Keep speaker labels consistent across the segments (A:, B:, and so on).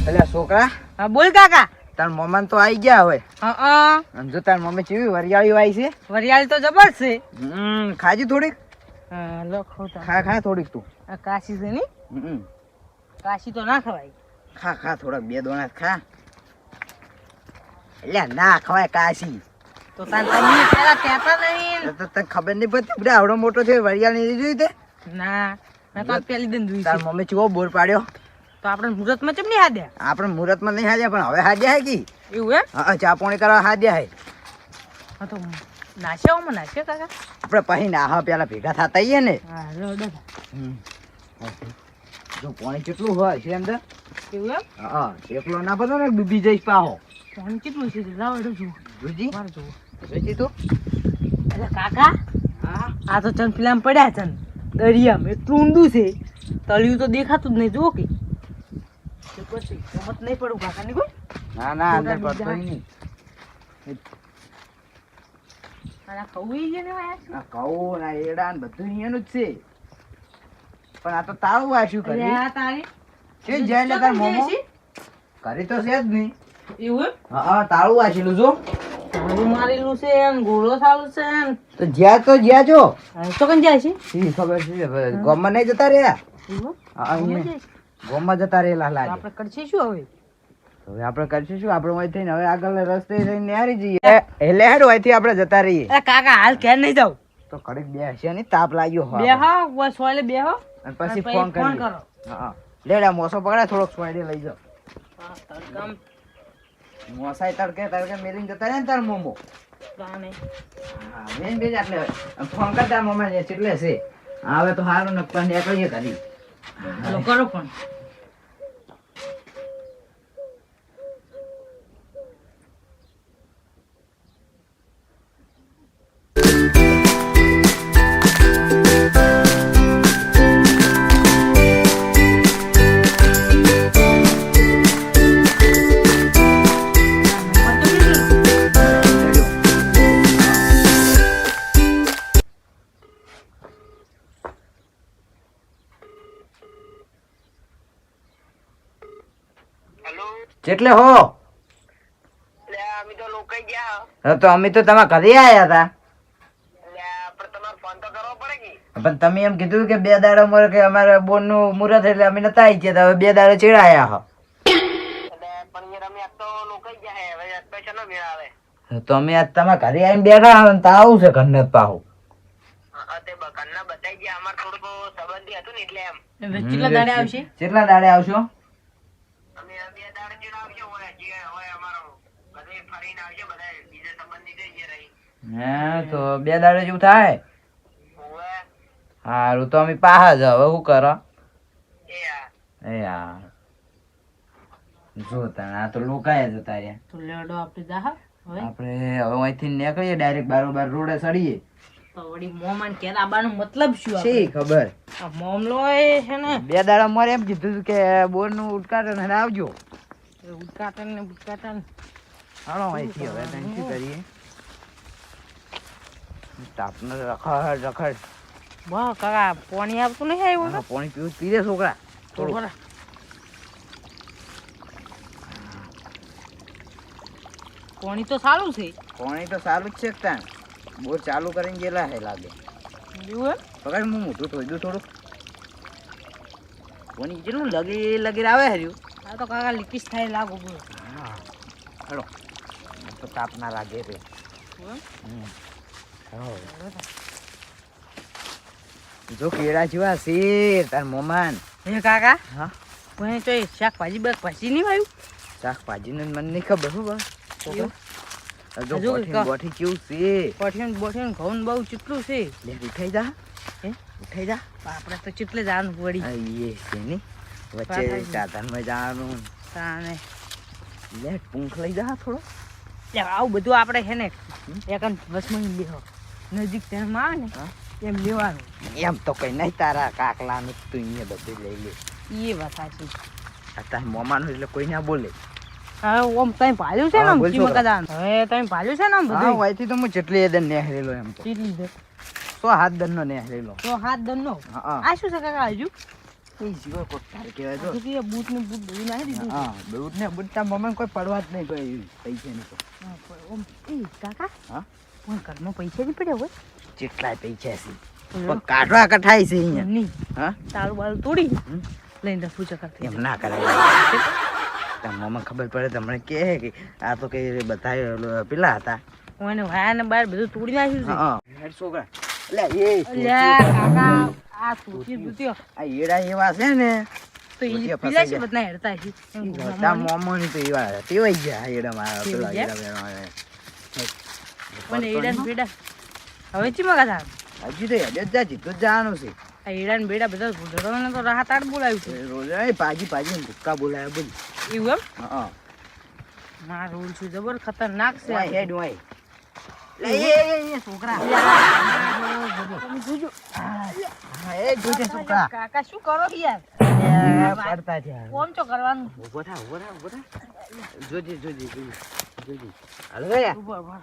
A: એટલે છોકરા
B: હા બોલ કાકા.
A: તાર મમ્મી તો આવી ગયા હવે.
B: હા
A: સમજો તાર મમ્મી કેવી વરિયાળી આવી છે.
B: વરિયાળી તો જબર છે.
A: ખાજી થોડીક.
B: હા લો ખોટા.
A: ખા થોડીક તું.
B: આ કાશી છે ની. કાશી તો ના ખવાય.
A: ખા થોડાક બે દોણા ખા. એટલે ના ખવાય કાશી.
B: તો તાર તમે પેલા કહેતા નહીં.
A: તો તને ખબર નહીં પડતી આવડો મોટો છે વરિયાળી નહીં જોઈ તે.
B: ના મેં તો પહેલી દિન જોઈ
A: તાર મમ્મી ચેવો બોર પાડ્યો.
B: તો આપણે મુહૂર્તમાં ચમ નહીં હાદ્યા.
A: આપણે મુહૂર્તમાં નહીં હાજ્યા પણ હવે હાજ્યા હે કી.
B: એવું એમ?
A: હા ચા પાણી કરવા હાજ્યા હે.
B: હા તો નાશ્યાઓમાં નાશ્યા કાકા.
A: આપણે પછી નાહા પેલા ભેગા થતા આવીએ ને.
B: હા લો દાદા.
A: જો પાણી કેટલું હોય છે અંદર.
B: એવું એમ?
A: હા એકલો ના પતો ને ડૂબી જઈશ પાહો.
B: પાણી કેટલું છે લાવ એડો જુઓ.
A: જોજી
B: મારે જુઓ.
A: જોજી તું.
B: એટલે કાકા
A: હા
B: આ તો ચન ફિલ્મ પડ્યા છે ને દરિયામાં એટલું ઊંડું છે તળિયું તો દેખાતું જ નહીં જુઓ કે પછી રમત નહીં પડું કાકા ની કોઈ.
A: ના અંદર પડતો નહીં.
B: આ ખવું છે ને ભાઈ.
A: આ કહું ના એડા ને બધું અહીંયાનું જ છે પણ આ તો તાળું વાંચ્યું
B: અરે
A: કરી
B: આ તારી
A: છે જાય ને તાર મોમો કરી તો છે જ નહીં.
B: એવું એમ?
A: હા તાળું વાંચેલું જો.
B: તારું મારેલું છે ને ગોળો ચાલુ છે ને.
A: તો જ્યાં જો
B: હવે તો કઈ જાય છે
A: શી ખબર છે ગામમાં નહીં જતા રહ્યા.
B: એવું?
A: હા
B: ગમે
A: અહીંયા
B: જાય છે?
A: ગામમાં જતા રહેલા
B: તો
A: લાગે.
B: આપણે કરશે શું હવે?
A: હવે આપણે કરશું શું આપણે અહીં થઈને હવે આગળ રસ્તે થઈને હારી જઈએ એટલે હેડ અહીંથી આપણે જતા રહીએ.
B: અરે કાકા હાલ ઘેર નહીં જાવ.
A: તો કડીક બેસ્યા નહીં તાપ લાગ્યો હોય
B: બેહો બસ સોયલે બેહો
A: અને પછી
B: અને
A: ફોન
B: ફોન
A: કરી
B: કરો.
A: હા લેડા મોસો પકડે થોડોક સ્વાઈડે લઈ જાઓ.
B: હા તડકામ
A: મોસાઈ તડકે મેલીને જતા રહે ને તાર મોમો.
B: ગાને
A: હા બેન બેન એટલે ફોન કરતા મોમા ને એટલે છે. હા હવે તો હારું ને પણ નીકળીએ ઘરી.
B: હાલો કરો પણ.
A: એટલે હો હા તો અમે તો તમારા ઘરે આયા હતા પણ તમે એમ કીધું કે 2 દાડા મોર કે અમારે બોન નું મુહૂર્ત એટલે અમે નતા આવી ગયા હવે 2 દાડા ચેડાયા હો તો અમે આજ તમારા ઘરે આવીને બેઠા હવે તો આવું છે ઘરને પાહુ
B: કેટલા દાડે આવશે?
A: કેટલા દાડે આવશો? હા તો 2 દાડે જેવું થાય. હારું તો અમે પાહા જ હવે શું કરો એ યાર જો આ તો લોકાય જતા રહ્યા.
B: તો લેડો આપણે જા હવે
A: આપણે હવે અહીંથી નીકળીએ ડાયરેક્ટ બારોબાર રોડે ચડીએ.
B: તો વળી મોમાન કે આબાનો મતલબ શું આપણે?
A: શી ખબર
B: આ મામલો એ છે ને
A: 2 દાડા મારે એમ કીધું કે બોર નું ઉદઘાટન અને આવજો.
B: ઉદઘાટન
A: હાલો અહીંથી હવે તને શું કરીએ તાપને રખડ
B: વાહ કાકા પાણી આવતું નહીં આવ્યું ને?
A: પાણી પીવું પીરે છોકરા થોડું.
B: પાણી તો સારું છે.
A: પાણી તો સારું જ છે તાણ બોર ચાલુ કરીને ગયેલા હે લાગે.
B: એવું એમ?
A: પકડ હું મોઢું ધોઈ દઉં થોડું. પાણી કેટલું લગી આવે હર્યું.
B: આ તો કાકા લીકીસ થાય લાગુ બોલો.
A: હા હેડો તો તાપ ના લાગે રે. જો કેળા જેવા છે તાર મોમાન.
B: હે કાકા
A: હા
B: કોઈ તો શાકભાજી બાકભાજી નહીં આવ્યું?
A: શાકભાજી ને મને નહીં ખબર શું બસ જો
B: હજુ
A: ગોઠી કેવું છે.
B: પઠીન બોઠીન ઘઉં બહુ ચીટલું છે.
A: લે ઉઠાઈ જા
B: હે?
A: ઉઠાઈ જા.
B: આપણે તો ચીટલે જવાનું પડી.
A: એ છે ને વચ્ચે સાધનમાં જવાનું.
B: તાને
A: લે પૂંખ લઈ જા થોડો.
B: આવું બધું આપણે છે ને એક વસમાં લેવો નજીક તેમાં આવે ને એમ લેવાનું.
A: એમ તો કઈ નહીં તારા કાકલાનું તું અહીંયા બધું લઈ લે.
B: એ વાત સાચી.
A: તાર મોમાનું એટલે કોઈ ના બોલે.
B: હવે ઓમ તઈ ભાલ્યું છે ને
A: હા,
B: આમ
A: બોલ
B: ચીમકા
A: છોકરા.
B: દાન. હવે તઈ ભાલ્યું છે ને આમ
A: હા
B: બધું.
A: વાયથી તો હું જેટલી એદન નેહરેલો એમ તો
B: કેટલી છે?
A: 100 હાથ દનનો નેહરેલો.
B: તો હાથ દન નો
A: હા
B: આ શું છે કાકા હજુ
A: એ સિવાય કોઈ તાર કહેવાય
B: આ તો કે બૂટ ને બૂટ બધું નાખી દીધું છે.
A: હા બૂટ ને બૂટ તા મમ્મી કોઈ પડવા જ નહીં કોઈ પૈસા નહીં તો
B: હા, પણ ઓમ એ કાકા
A: હા
B: પણ ઘરમાં પૈસા નહીં પડ્યા હોય
A: કેટલાય પૈસા છે પણ કાઢવા કઠાઈ છે અહીંયા
B: નહીં
A: હા
B: તારું બારું તોડી લઈને પૂજા કરતી
A: એમ ના કરાય મમ્મી ખબર પડે તમને કે આ તો કઈ બધા પેલા હતા
B: ઓને વાયા ને બાર બધું તોડી નાખ્યું છે
A: હા હેડ છોકરા લે એ
B: અલ્યા કાકા આ તોતી દુત્યો
A: આ એડા એવા છે ને
B: તો ઈ
A: તોતિયા
B: પીલા
A: ફસાઈ
B: છે બધા હેડતા છે એમ
A: તા મોમોની તો એવા તેવાઈ ગયા એડા મારા પેલા
B: તેવાઈ
A: એડા વેણવા
B: મને એડા ને બેડા હવે ચી મગા થાર
A: હજી તો હેડે જ જાજી તો જવાનું છે
B: આ એડા ને બેડા બધા ઘોડરોને તો રાહત આડ બોલાવ્યું છે
A: રોજ એ પાજી ભૂક્કા બોલાયા બોલ
B: એવું એમ
A: હા
B: મારા રોલ છે જબર ખતરનાક છે
A: વાય હેડ વાય લે એ છોકરા
B: તમે જોજો
A: હા એ જોજે છોકરા
B: કાકા શું કરો યાર
A: પડતા છે
B: કોમ ચો કરવાનું
A: ઉભો થા જોજે હાલો યાર
B: ઉભો ઉભો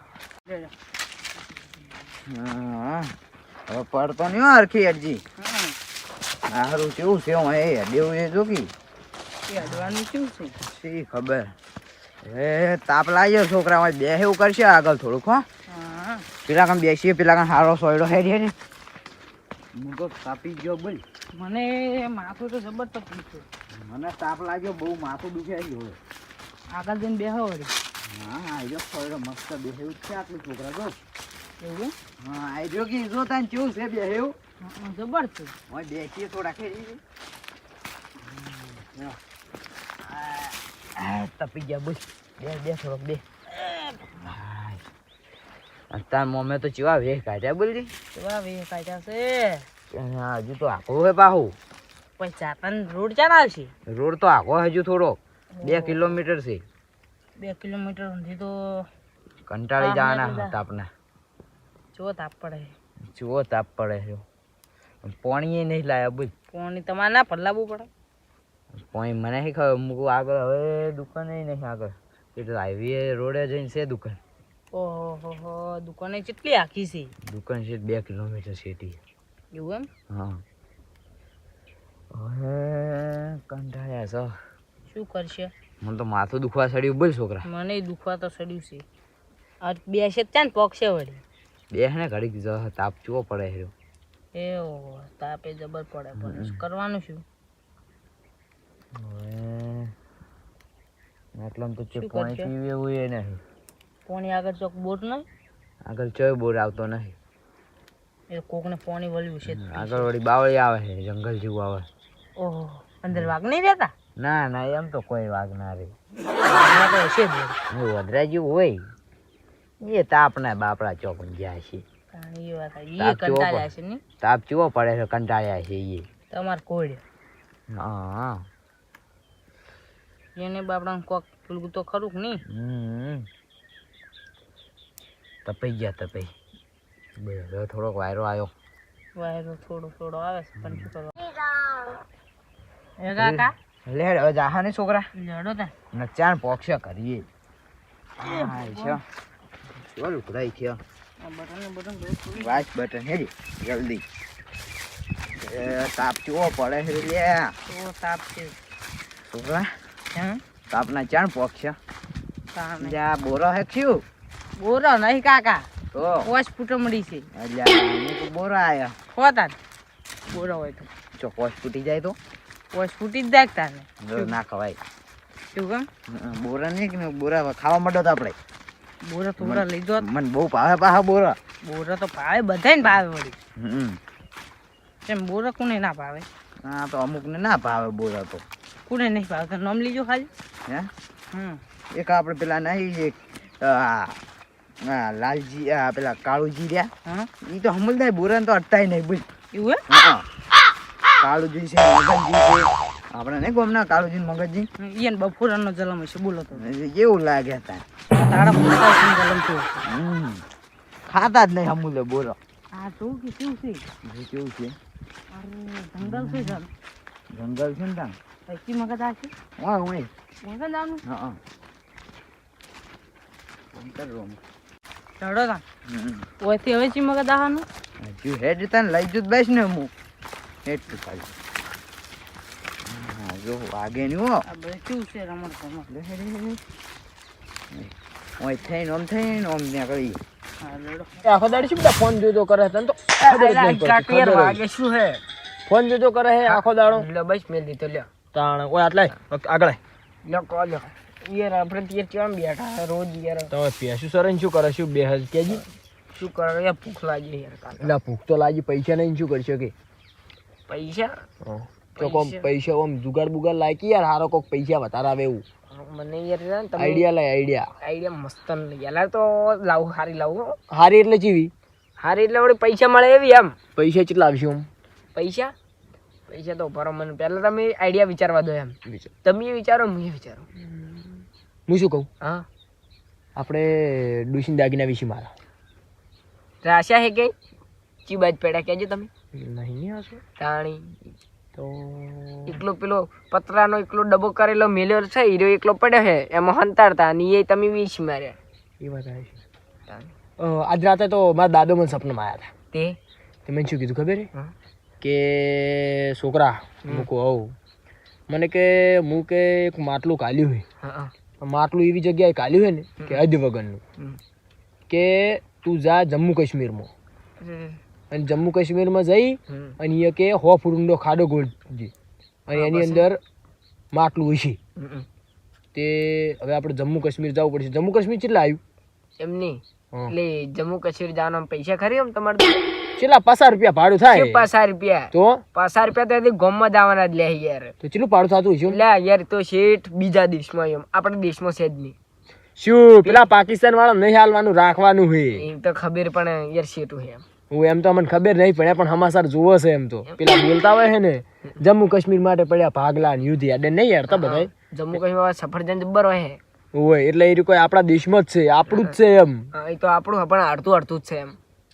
A: હા હવે પડતો નહીં હો હરખી હેડજી હારું કેવું છે હું એ દેવું એ જોકી
B: એ અડવાનું શું છે
A: શી ખબર એ તાપ લાગ્યો છોકરા બે એવું કરશે આગળ થોડુંક હો
B: હા
A: પેલા કામ બેસીએ પેલા કામ હારો સોયડો હેડી હેડી મુગો તાપી ગયો બોલ
B: મને માથું તો જબર તકલીફ છે
A: મને તાપ લાગ્યો બહુ માથું દુખે ગયો
B: આગળ જઈને બેહો વળી
A: હા આજો સોયડો મસ્ત બેહેવું છે આટલું છોકરા જો
B: એવું
A: હા આજો કે જો તાન કેવું છે બેહેવું
B: જબર છે
A: ઓય બેસીએ થોડા ખેડી તપી ગયા બોલ બે થોડોક બે તાર મમ્મી તો ચેવા વેહ કાઢ્યા બોલજી
B: કેવા વે કાઢ્યા છે
A: હજુ તો આખો હે પાહુ
B: પછી ચાતન રોડ ચાલ આવશે
A: રોડ તો આખો હજુ થોડો 2 કિલોમીટર છે
B: 2 કિલોમીટર સુધી તો
A: કંટાળી
B: હા,
A: જવાના
B: હા,
A: તાપના
B: જો તાપ પડે
A: જુઓ તાપ પડે છે પાણી નહીં લાયા બોલ
B: પાણી તમારે ના પલાવવું પડે
A: પાણી મને નહીં ખબર મૂકું આગળ હવે દુકાને નહીં આગળ એટલે હાઈવે રોડે જઈને છે દુકાન
B: ઓહો હો દુકાને કેટલી આખી છે
A: દુકાન છે 2 કિલોમીટર સિટી
B: એવું એમ
A: હા હવે કંટાળ્યા છો
B: શું કરશે
A: મને તો માથું દુખવા સડ્યું બોલ છોકરા
B: મને દુખવા તો સડ્યું છે આ બે છે ત્યાં પગશે વળી
A: બે ને ઘડીક તાપ ચૂવો પડે છે
B: એ તાપે જબર પડે પણ શું કરવાનું શું
A: હવે એટલામાં તો
B: શું
A: પાણી
B: કરશે?
A: પીવે એવું એ નહીં
B: પાણી આગળ ચોક બોટ નહીં
A: આગળ ચોય બોર આવતો નહીં
B: એ કોકને પાણી વળ્યું છે
A: આગળ વળી બાવળી આવે છે જંગલ જેવું આવે
B: ઓહો અંદર વાઘ નહીં રહેતા
A: ના ના એમ તો કોઈ વાઘ ના રહે
B: અહીંયા તો હશે જ વળી.
A: વધરા જેવું હોય એ તાપના બાપડા ચોક ગયા છે
B: કારણ એ વાત એ
A: તાપ કેવો
B: કંટાળ્યા છે ને
A: તાપ ચેવો પડે છે કંટાળ્યા છે એ
B: તમારે કોડ
A: હા
B: એને બાપડા કોક પેલું તો ખરું કે નહીં
A: તપાઈ ગયા તપાઈ હવે થોડોક વાયરો આવ્યો
B: વાયરો થોડો આવે છે પણ શું કરવા એ કાકા
A: લેડ હવે જાહા ને છોકરા
B: લડો તા
A: નચાણ પોક્ષ કરીએ હા છે ચાલ ઉકરાઈ છે
B: બટન બધું
A: વાચ બટન હેડી જલ્દી એ તાપ ચેવો પડે છે લે
B: તો તાપ છે
A: છોકરા
B: હે
A: તાપના ચાણ પોક્ષ
B: તાને
A: જા બોરો હે ક્યું
B: બોરો નહીં કાકા
A: તો
B: પોચ ફૂટો મળી છે
A: અલ્યા હું તો બોરો આયા
B: હોતા બોરો હોય તો
A: ચોકોસ ફૂટી જાય તો
B: પોચ ફૂટી જ દાખ તાને
A: જો ના ખવાય
B: શું કેમ
A: બોરા નહીં કે બોરા ખાવા માંડો તો આપણે
B: બોરો થોડા લઈ દો
A: મને બહુ ભાવે પાહા બોરા
B: બોરો તો ભાવે બધાને ભાવે વળી
A: હમ
B: કેમ બોરો કોને ના ભાવે
A: હા તો અમુક ને ના ભાવે બોરા તો
B: કોને નહીં ભાવે તો નામ લીજો ખાલી
A: હે
B: હમ
A: એક આપણે પેલા નહીં એક લાલજી પેલા કાળુજી રહ્યા
B: હા
A: એ તો હમલદાય બોરા તો અટતાય નહીં બોલ
B: એવું
A: હા કાળુજી છે મગનજી છે આપણે નહીં ગમના કાળુજી ને મગનજી
B: હે એને બપોરનો જલમ હશે બોલો તો
A: એવું લાગે તા
B: તારા મોટા જલમ થયો
A: ખાતા જ નહીં હમુલે બોરો
B: આ તો કે શું છે
A: કેવું છે
B: અરે જંગલ છે સર
A: જંગલ છે ને ત્યાં
B: પૈકી મગજ આ છે
A: હા હું
B: મગજ આનું
A: હા અંતર રૂમ
B: ચડો તા ઓયથી હવે ચી મગજ આવાનું
A: હજુ હેડ તને લઈ જુ બેસ ને હું હેડ તું ખાલી જો વાગે નહીં હો
B: આ બધું શું છે રમત ગમત
A: ઓય થઈને ઓમ ત્યાં કરી
B: હા લડો
C: આખો દાડી શું બધા ફોન જોતો કરે તને તો ખબર જ નહીં પડતી, ખબર જ.
B: વાગે શું હે
C: ફોન જોતો કરે હે આખો દાડો
B: લે બસ મેલ દીધો લ્યો
C: તાણ ઓય આટલે આગળ આય.
B: લ્યો કો લ્યો યાર આપણે ત્યાં કેમ બેઠા રોજ યાર
C: તમે પેશું સરે શું કરે શું બે હજ કેજી
B: શું કરો યાર ભૂખ લાગી યાર કાલે
C: એટલે ભૂખ તો લાગી પૈસા નહીં શું કરશો કે
B: પૈસા
C: તો કોમ પૈસા ઓમ જુગાડ બુગાડ લાયકી યાર હારો કોક પૈસા વધારે આવે એવું
B: મને યાર છે ને તમે
C: આઈડિયા લાય આઈડિયા
B: આઈડિયા મસ્ત યાર તો લાવું હારી લાવું હો.
C: હારી એટલે ચીવી
B: હારી એટલે વળી પૈસા મળે એવી એમ
C: પૈસા કેટલા આવશે ઓમ
B: પૈસા પૈસા તો ભરો મને પહેલા તમે આઈડિયા વિચારવા દો એમ તમે વિચારો હું વિચારો
C: હું શું કહું
B: હા
C: આપણે ડુસીન દાગીના વિશે મારા
B: રાશા હે કે ચી બાજ પેડા કહેજો તમે
C: નહીં આવશે
B: તાણી
C: તો
B: એકલો પેલો પતરાનો એકલો ડબ્બો કરેલો મેલ્યો છે હીરો એકલો પડ્યો છે એમાં હંતાડતા અને એ તમે વીસ માર્યા
C: એ વાત આવે છે
B: તાણી.
C: આજ રાતે તો મારા દાદો મને સપનામાં આવ્યા
B: તે
C: હતા તે મને શું કીધું ખબર
B: હા.
C: કે છોકરા મૂકો આવું મને કે હું કે એક માટલું કાલ્યું હોય
B: હા હા
C: માટલું એવી જગ્યાએ કાલ્યું હોય ને કે હદ વગરનું
B: હમ.
C: કે તું જા જમ્મુ કાશ્મીરમાં અને જમ્મુ કાશ્મીરમાં જઈ
B: હમ.
C: અને એ કે 100 ફૂટનો ખાડો ગોળજે અને એની અંદર માટલું હોય છે
B: હમ.
C: તે હવે આપણે જમ્મુ કાશ્મીર જવું પડશે જમ્મુ કાશ્મીર કેટલા આવ્યું
B: એમ નહીં
C: હા.
B: એટલે જમ્મુ કાશ્મીર જવાના પૈસા ખરી એમ તમારે
C: કેટલા 50 રૂપિયા ભાડું થાય
B: શું 50 રૂપિયા
C: તો
B: 50 રૂપિયા તો ગોમમાં જવાના જ લે યાર
C: તો કેટલું ભાડું થતું હશે
B: એટલે યાર તો શેઠ બીજા દેશમાં એમ આપણા દેશમાં છે જ નહીં
C: શું પેલા પાકિસ્તાન વાળા નહીં હાલવાનું રાખવાનું હોય
B: એ તો ખબર પણ યાર શેઠું છે એમ
C: હું એમ તો મને ખબર નહીં પડે પણ સમાચાર જોવો છે એમ તો પેલા બોલતા હોય છે ને જમ્મુ કાશ્મીર માટે પડ્યા ભાગલા ને યુદ્ધ યાદ નહીં યાર તો બધા
B: જમ્મુ કાશ્મીર સફરજન જબ્બર હોય છે
C: હોય એટલે એ કોઈ આપણા દેશમાં જ છે આપણું જ છે એમ
B: હા, એ તો આપણું પણ અડધું અડધું જ છે એમ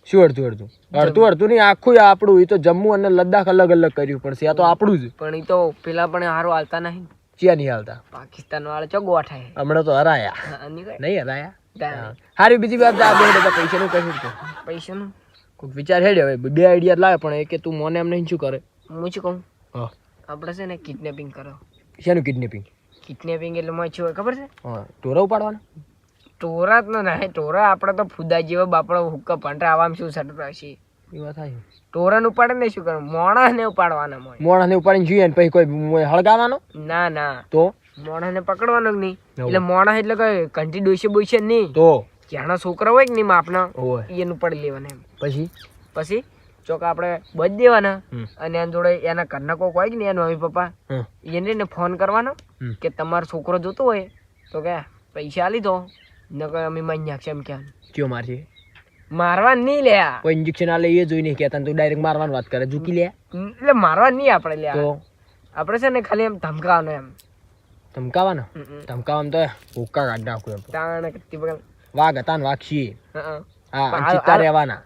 C: શું અડધું નહીં આખું આપણું એ તો જમ્મુ અને લદ્દાખ અલગ અલગ કર્યું પડશે આ તો આપણું જ
B: પણ એ તો પેલા પણ હારું હાલતા નહીં
C: ચિયા નહીં હાલતા
B: પાકિસ્તાન વાળા ચો ગોઠાય
C: હમણાં તો હરાયા
B: હા, નહીં કઈ?
C: નહીં હરાયા
B: તાણે.
C: હારી બીજી વાત આ બે બધા પૈસાનું કહ્યું તો
B: પૈસાનું
C: કોઈક વિચાર હેડે હવે બે આઈડિયા લાવે પણ એ કે તું મોને એમ નહીં શું કરે
B: હું શું કહું
C: હા
B: આપણે છે ને કિડનેપિંગ કરો
C: શેનું કિડનેપિંગ
B: કિડનેપિંગ એટલે મોય શું હોય ખબર છે
C: હા ટોરા ઉપાડવાના
B: ટોરા જ નહીં ટોરા આપણે તો ફુદા જેવા બાપડો હુક્કા પાંટા આવામાં શું સટતા છે
C: એ વાત થાય
B: ટોરાને ઉપાડે ને શું કરે મોણાને ઉપાડવાના મોય
C: મોણાને ઉપાડીને જોઈએ ને પછી કોઈ હળગાવાનો
B: ના ના
C: તો
B: મોણાને પકડવાનો જ નહીં એટલે મોણા એટલે કઈ કંઠી ડોસે બોઈશે નહીં
C: તો
B: જ્યાંના છોકરા હોય કે નહીં માપના
C: હોય
B: એનું પડી લેવાના એમ
C: પછી
B: પછી ચોક આપણે બચ દેવાના
C: હમ.
B: અને એના જોડે એના ઘરના કોઈક હોય કે નહીં એના મમ્મી પપ્પા
C: હમ.
B: એને ફોન કરવાનો
C: હમ.
B: કે તમારો છોકરો જોતો હોય તો કે પૈસા આલી દો ન કે અમે મારી નાખશે એમ ક્યાં
C: કયો મારશે
B: મારવા નહીં લે આ.
C: કોઈ ઇન્જેક્શન આલે એ જોઈને કહેતા ને તું ડાયરેક્ટ મારવાની વાત કરે ઝૂકી લે
B: એટલે મારવા નહીં આપણે લે આ.
C: તો
B: આપણે છે ને ખાલી એમ ધમકાવાનો એમ
C: ધમકાવાના ધમકાવામાં તો હુક્કા કાઢ નાખું એમ
B: તાણે કત્તી પકડ
C: વાઘ હતા ને વાઘ છીએ
B: હા
C: હા
B: પણ
C: અને
B: હાલ-
C: ચિત્તા
B: હાલ-
C: રહેવાના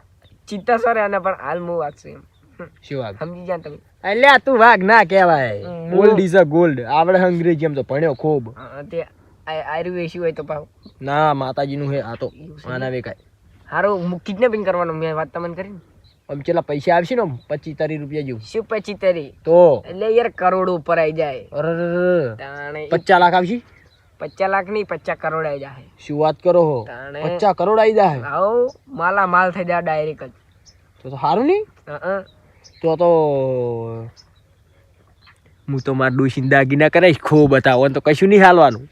B: ચિત્તા સરે અને પણ હાલ હું વાંચશું એમ
C: શું વાઘ
B: સમજી ગયા ને તમે
C: એટલે તું વાઘ ના કહેવાય
B: હમ.
C: ગોલ્ડ ઇઝ અ ગોલ્ડ આવડે અંગ્રેજી એમ તો ભણ્યો ખૂબ
B: હા, તે આયુર્વેશી હોય તો પાવ
C: ના માતાજીનું હે આ તો આના વેકાય
B: હારું કિડનેપિંગ કરવાનું મેં વાત તમને કરી ને
C: આમ કેટલા પૈસા આવશે ને 25-30 રૂપિયા જેવું
B: શું પછી તારી
C: તો
B: એટલે યાર કરોડ ઉપર આવી જાય
C: અરરર,
B: તાણે
C: 50 લાખ આવશે
B: 50 લાખ ની 50 કરોડ આવી જાય
C: શું વાત કરો હો
B: તાણે
C: 50 કરોડ આવી જાય
B: આવો માલા માલ થઈ જાય ડાયરેક્ટ જ
C: તો સારું નહીં
B: હં.
C: તો હું તો માર ડોશીને દાગીના કરાઈશ ખો બતાવો તો કશું નહીં હાલવાનું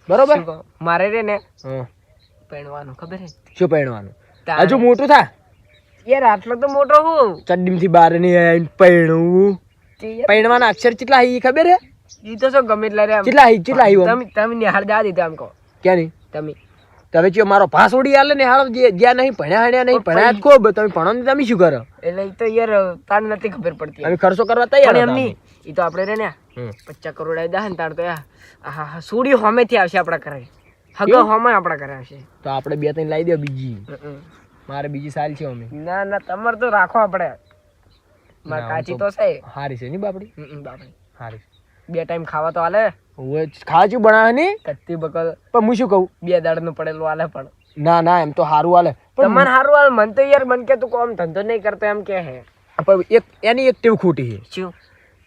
C: બરોબર
B: શું કહું? મારે રે ને
C: હા
B: પહેણવાનું ખબર છે
C: શું પહેરવાનું
B: તાણે.
C: હજુ મોટું થા
B: યાર આટલો તો મોટો હું
C: ચડ્ડીમથી બહાર નહીં આવીને પહેરવું
B: તે યાર
C: પહેરવાના અક્ષર કેટલા હી ખબર હે
B: ઈ તો શું ગમે એટલા રે આમ.
C: કેટલા હી ઓમ?
B: તમે તમે નિહાળ જા દીધા આમ કહો
C: ક્યાં નહીં
B: તમે
C: તો હવે ચિયો મારો ભાસ ઉડી આલે ને હાલો જ્યાં નહીં ભણ્યા હણ્યા નહીં ભણ્યા જ ખૂબ તમે ભણો ને તમે શું કરો
B: એટલે ઈ તો યાર તાર નથી ખબર પડતી
C: અમે ખર્ચો કરવા તૈયાર
B: પણ
C: હતા
B: એમની ઈ તો આપણે રે ને
C: હમ.
B: 50 કરોડ આવી જાય ને તાર તો યાર સુડી હોમેથી આવશે આપણા ઘરે હગો હોમે આપણા ઘરે આવશે
C: તો આપણે 2-3 લાવી દો બીજી
B: હમ.
C: મારે બીજી સારી છે અમે
B: ના ના તમારે તો રાખો આપણે મારે
C: ના,
B: કાચી
C: આમ
B: તો છે
C: હારી છે ની બાપડી
B: બાપરે
C: હારી
B: 2 ટાઈમ ખાવા તો હાલે
C: ઓય ખાવા બનાવે ને
B: કત્તી બકલ
C: પણ હું શું કહું
B: 2 દાડનું પડેલું હાલે પણ
C: ના ના એમ તો સારું હાલે પણ
B: તમને સારું હાલ મન તો યાર મન કે તું કોમ ધંધો નહીં કરતો એમ કે હે
C: પણ એક એની એક ટેવ ખોટી છે
B: શું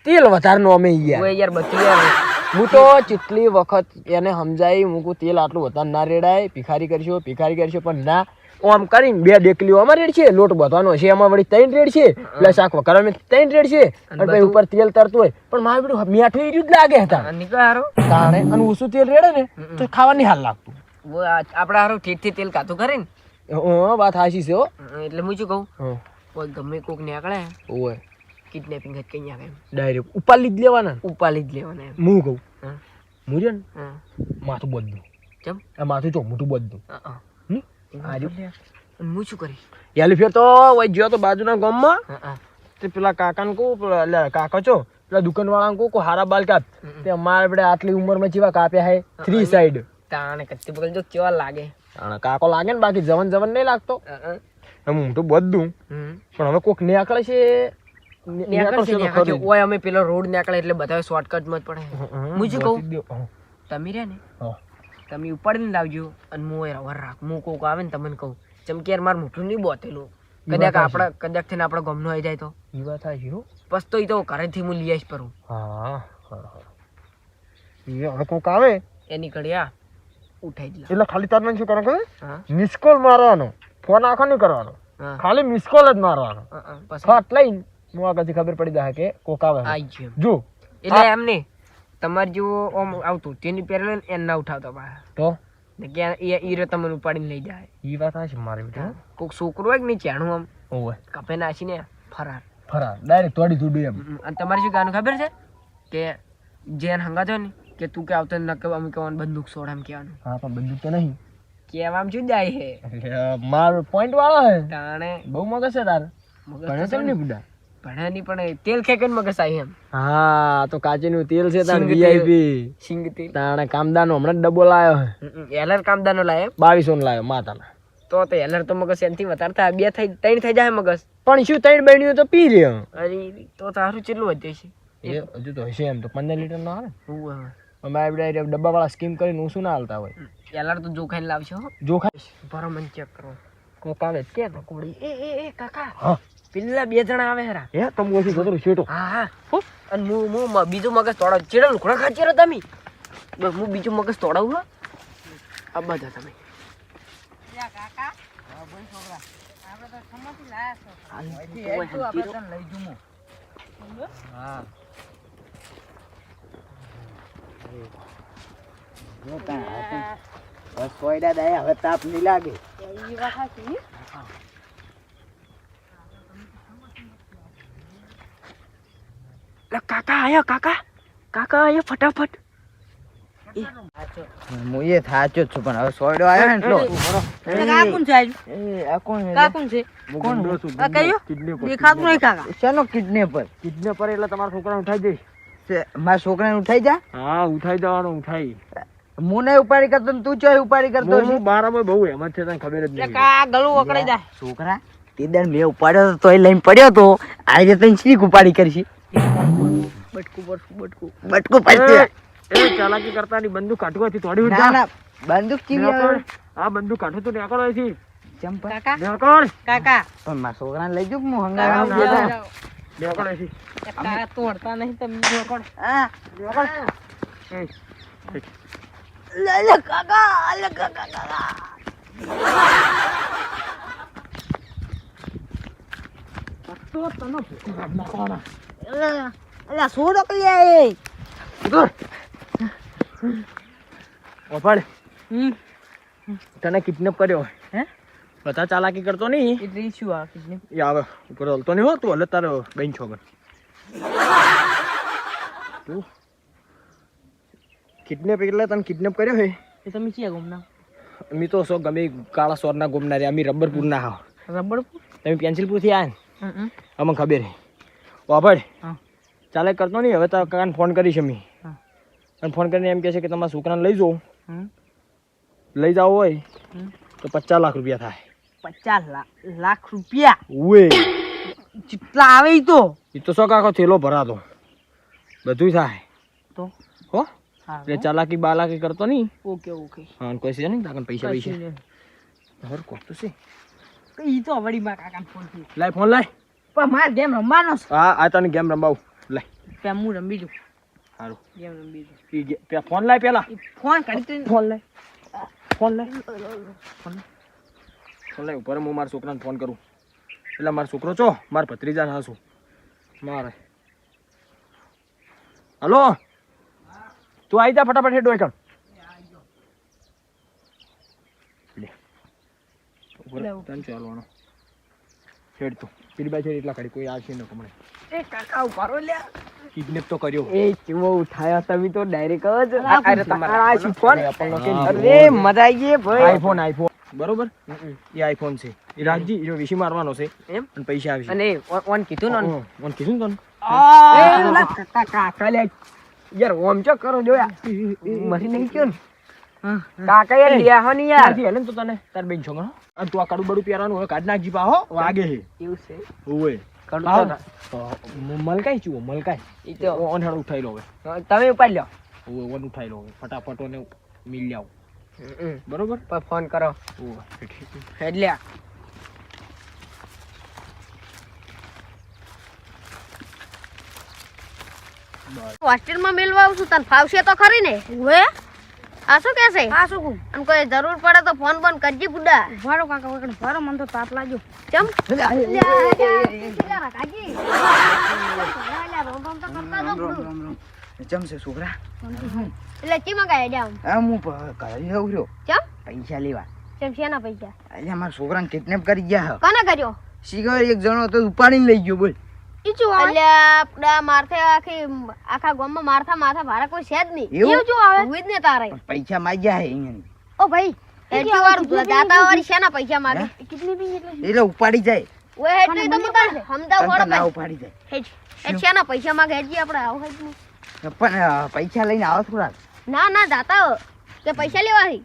C: તેલ વધારનો અમે યાર
B: ઓય યાર બધું યાર
C: હું તો કેટલી વખત એને સમજાઈ મૂકું તેલ આટલું વધારે ના રેડાય ભિખારી કરશો પણ ના આમ કરીને 2 ડેકલીઓ અમારે રેડ છે લોટ બધવાનો છે એમાં વળી 3 રેડ છે પ્લસ આખો કરવા 3 રેડ છે અને પછી ઉપર તેલ તરતું હોય પણ મારે બધું મીઠું ઈ જ લાગે હતા
B: નીકળ હારો
C: તાણે અને ઓછું તેલ રેડે ને તો ખાવાની હાલ લાગતું
B: આપડા હારો ઠીઠથી તેલ કાતું કરે ને
C: વાત હાચી છે હો
B: એટલે હું શું કહું કોઈ ગમે કોક નીકળે
C: ઓય
B: કિડનેપિંગ જ કઈ આવે એમ
C: ડાયરેક્ટ ઉપાલી જ લેવાના
B: ઉપાલી જ લેવાના એમ
C: હું કહું
B: હા.
C: હું છે ને
B: હા.
C: માથું બધું
B: ચમ
C: આ માથું ચો મોટું બધું
B: હા.
C: હમ?
B: અને હું શું કરીશ
C: યાલી ફેર તો વઈ ગયો તો બાજુના ગામમાં
B: હા.
C: તે પેલા કાકાને કહું એટલે કાકા છો પેલા દુકાનવાળાને કહું હારા બાલ કાપ તે અમારે આપણે આટલી ઉંમરમાં જેવા કાપ્યા હે 3 સાઈડ
B: તાણે કચ્ચી પકડ જો કેવા લાગે
C: કાકો લાગે ને બાકી જવન નહીં લાગતો એમ હું તો બધું પણ હવે કોક નીકળે છે
B: ઓય અમે પેલો રોડ નીકળે એટલે બધા શોર્ટકટમાં જ પડે હું શું કહું તમે રે ને તમે ઉપાડીને લાવજો અને હું એ રવર રાખ હું કોક આવે ને તમને કહું જેમ કે યાર મારું મોટું નહીં બોતેલું કદાચ થઈને આપણા ગમનો આવી જાય તો
C: ઈ વાત થાય હો
B: પસ્તો ઈ તો ઘરેથી હું લઈ આવીશ પરું
C: હા હવે કોક આવે
B: એની કડિયા ઉઠાઈ જ
C: એટલે ખાલી તાર શું કરે
B: હા
C: મિસ કોલ મારવાનો ફોન આખો નહીં કરવાનો
B: હા
C: ખાલી મિસ કોલ જ મારવાનો
B: પછી
C: ફાટ લઈને હું આગળથી ખબર પડી જાય કે કોક આવે
B: આઈ ગયું
C: જો
B: એટલે એમ નહીં તમારે જેવો આમ આવતું તેની પહેલા એને ના ઉઠાવતા પાછા
C: તો
B: ને કે ઈ રે તમને ઉપાડીને લઈ જાય
C: ઈ વાત આ છે મારી બેટા
B: કોક છોકરો હોય કે નહીં ચાણું આમ
C: ઓય
B: કપે નાખીને ફરાર
C: ફરા ડાયરેક્ટ તોડી તોડી એમ
B: અને તમારે શું ગાનું ખબર છે કે જેન હંગાતો ને કે તું કે આવતો ન કે અમે કહેવાનું બંદૂક છોડ એમ કહેવાનું
C: હા પણ બંદૂક તો નહીં
B: કહેવામાં શું જાય હે
C: માર પોઈન્ટ વાળો હે
B: તાણે
C: બહુ મગજ છે તાર ભણે છે ને બુડા
B: ભણ્યા નહીં પણ તેલ ખેંચીને મગજ આવી એમ
C: હા તો કાચીનું તેલ છે તાણ
B: સિંગ તેલ.
C: વીઆઈપી
B: સિંગ તેલ
C: તાણે કામદારનો હમણાં જ ડબ્બો લાયો હે
B: એલર કામદારનો લાય
C: 2200 લાયો માતાના
B: તો એલર તો મગજ એનથી વધારે થાય 2 થઈ 3 થઈ જાય મગજ
C: પણ શું 3 બન્યું તો પી રહ્યો
B: અરે તો તારું કેટલું વધે છે
C: એ હજુ તો હશે એમ તો 15 લીટર નો આવે
B: હું
C: અમે આપણે ડબ્બા વાળા સ્કીમ કરીને ઊંસું ના હાલતા હોય
B: એલર તો જોખાઈને લાવશે હો
C: જો ખાઈશ
B: ભરો મને ચેક કરો
C: કોક આવે
B: કે પકોડી એ કાકા
C: હા
B: પેલા 2 જણા આવે હેરા
C: હે તમે ઓછી જતો શેટો
B: હા હા અને હું બીજું મગજ તોડાવ ચેડો લુકડા ખાચી રહ્યો તમે બસ હું બીજું મગજ તોડાવું હો આ બધા તમે
A: બસ કોયડા દયા હવે તાપ નહીં લાગે
B: કાકા આયો કાકા આયો ફટાફટ
A: હું એ થાચો જ છું પણ હવે સોયડો આવ્યો ને એટલો આ કોણ છે? શેનો કિડનેપર
C: કિડનેપર એટલે તમારા છોકરાને ઉઠાઈ દઈશ
A: મારા છોકરાને ઉઠાઈ જા
C: હા ઉઠાઈ જવાનું ઉઠાઈ
A: હું નહીં ઉપાડી કરતો ને તું ચોય ઉપાડી કરતો
C: હું બારામાં બહુ હેમત છે તને ખબર જ નહીં
B: ગળું વકડાઈ જાય
A: છોકરા તે દન મેં ઉપાડ્યો તો તોય લઈને પડ્યો તો આજે તને શીખ ઉપાડી કરશી બટકું પડશે
C: એ ચાલાકી કરતા ની બંદૂક કાઢવાથી તોડી
A: ના ના બંદૂક ચીવી આવે
C: આ બંદૂક કાઢો તો નીકળો છે
A: ચંપા
C: નીકળ
B: કાકા
A: પણ મારા છોકરાને લઈ જઉં હું હંગાવા
C: નીકળો છે
B: કાકા તોડતા નહીં તમે
A: હા
C: એ
A: લે કાકા અલા શું રોકલી
C: ઓફાડ તને કિડનેપ કર્યો
B: હે
C: બધા ચાલાકી કરતો નહીં
B: એટલે શું આ કિડનેપ
C: એ આવે ઉપર હલતો નહીં હો તું હલે તારો બેન છોકર તું કિડનેપ એટલે તને કિડનેપ કર્યો હે
B: એ તમે ક્યાં ગુમના
C: અમે તો સો ગમે કાળા સોરના ગુમના રે અમે રબરપુર ના હાવ
B: રબડપુર
C: તમે પેન્સિલપુર થી આયા
B: હમ
C: અમને ખબર હે ઓફાડ
B: હા
C: ચાલે કરતો નહીં હવે તારા કાકાને ફોન કરીશ અમે
B: હા
C: અને ફોન કરીને એમ કહે છે કે તમારા છોકરાને લઈ જાઓ
B: હમ
C: લઈ જાવ હોય
B: હમ
C: તો 50 લાખ રૂપિયા થાય
B: 50 લાખ રૂપિયા
C: ઉએ
B: કેટલા આવે ઈ તો
C: એ તો શોખ આખો થેલો ભરાતો બધું થાય
B: તો
C: હો
B: હા
C: એટલે ચાલાકી બાલાકી કરતો નહીં
B: ઓકે
C: હા અને કોઈ છે નહીં તાકન પૈસા પૈસા હર કોક તો છે
B: ઈ તો વળી માં કાકા ફોન થી
C: લાય ફોન લાય
B: પણ માર ગેમ રમવાનો છે
C: હા આ તને ગેમ રંબાવું લાય
B: પેમ હું રમી જઉં
C: સારું
B: ગેમ રમી જઉં
C: ફોન લાય પેલા
B: ફોન કરી તું
C: ફોન લાય ઉપર હું મારા છોકરાને ફોન કરું એટલે મારો છોકરો છો મારા ભત્રીજાને હાસું મારે હલો તું આવી જા ફટાફટ હેડો એકણ તને ચાલવાનો હેડ તું પેલી બાજુ એટલા કરી કોઈ આવશે ન કમણે
B: એ કાકા ઉભારો લ્યા
C: કિડનેપ તો કર્યો
B: એ ચીમો ઉઠાયો તમે તો ડાયરેક્ટ જ
C: અરે તમારા
B: ફોન અરે મજા આવી ગઈ ભાઈ
C: આઈફોન બરોબર એ આઈફોન છે એ રાખજી એ વિશી મારવાનો છે
B: એમ
C: અને પૈસા આવશે
B: અને ઓન કીધું ને
C: ઓન કીધું ને તને
B: કાકા લે યાર ઓમ ચો કરો જોયા મરી નહીં ગયો ને કાકા યાર લ્યા હો ની યાર
C: હેલે તો તને તાર બેન છો અને તું આ કાડું બડું પહેરવાનું હવે કાઢ નાખજી પા હો વાગે હે
B: એવું છે
C: ઓય
B: કડું
C: મલકાઈ ચુઓ મલકાઈ
B: ઈ તો
C: ઓન હેડ ઉઠાઈ લો હવે
B: તમે ઉપાડ લ્યો
C: ઓય ઓન ઉઠાઈ લો હવે ફટાફટ ઓને મિલ જાવ બરોબર
B: પર ફોન કરો
C: ઓય
B: હેડ લ્યા
D: હોસ્ટેલમાં મેલવા આવું છું તને ફાવશે તો ખરી ને હવે આ શું કહેશે આ શું કહું અને કોઈ જરૂર પડે તો ફોન બંધ કરજી બુડા ભાડો કાકા વગર ભાડો મને તો તાપ લાગ્યો ચમ
A: જમશે છોકરા
D: એટલે ચીમાં ગયા જાવ
A: હા હું ઘરે જઉં રહ્યો
D: ચમ
A: પૈસા લેવા
D: ચમ શેના પૈસા
A: એટલે મારા છોકરાને કિડનેપ કરી ગયા
D: કોને કર્યો
A: શિગર એક જણો તો ઉપાડીને લઈ ગયો બોલ
D: એટલે આપડા મારથે આખા ગામમાં માથા ભાડા કોઈ છે જ નહીં
A: એવું?
D: જો આવે હું જ ને તારે
A: પણ પૈસા માંગ્યા હે અહીંયા
D: ઓ ભાઈ એટલી વાર દાતા વાળી શેના પૈસા માંગે કેટલી બી
A: એટલે ઉપાડી જાય
D: ઓય એટલે તો મત હમદા
A: તને તો
D: વડ
A: ના
D: ભાઈ
A: ઉપાડી જાય
D: હેજ એ શેના પૈસા માંગે હેજી આપણે આવ હેજ નહીં
A: પણ પૈસા લઈને આવો થોડા
D: ના દાતા કે પૈસા લેવા હી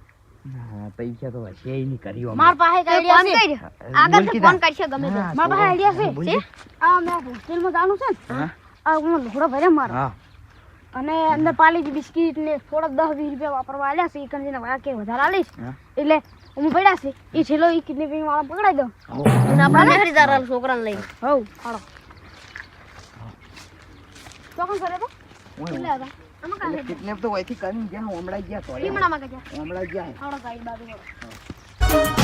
A: પૈસા તો હશે નહીં કર્યો
D: માર પાસે આઈડિયા છે આગળ થી ફોન કરશે ગમે તે માર પાસે આઈડિયા છે આ મે હોસ્ટેલમાં જાણું છે
A: હા
D: આ હું લોડો ભરે માર
A: હા
D: અને અંદર પાલીજી બિસ્કિટ ને થોડા 10-20 રૂપિયા વાપરવા આલ્યા છે ઈકન વાળા કે વધારે આલીશ
A: હા.
D: એટલે હું પડ્યા છે ઈ છેલ્લો ઈ કિડનેપિંગ વાળા પકડાઈ દો અને આપણા ખરીદાર છોકરાને લઈને હવ હાલો ચોકન કરે તો લે આ આમાં કાલે
A: કિડનેપ તો વહીથી કરીને ગયા હમણાં ગયા તો
D: ટીમણામાં ગયા
A: હમણાં ગયા
D: હાલો ગાઈડ બાજુ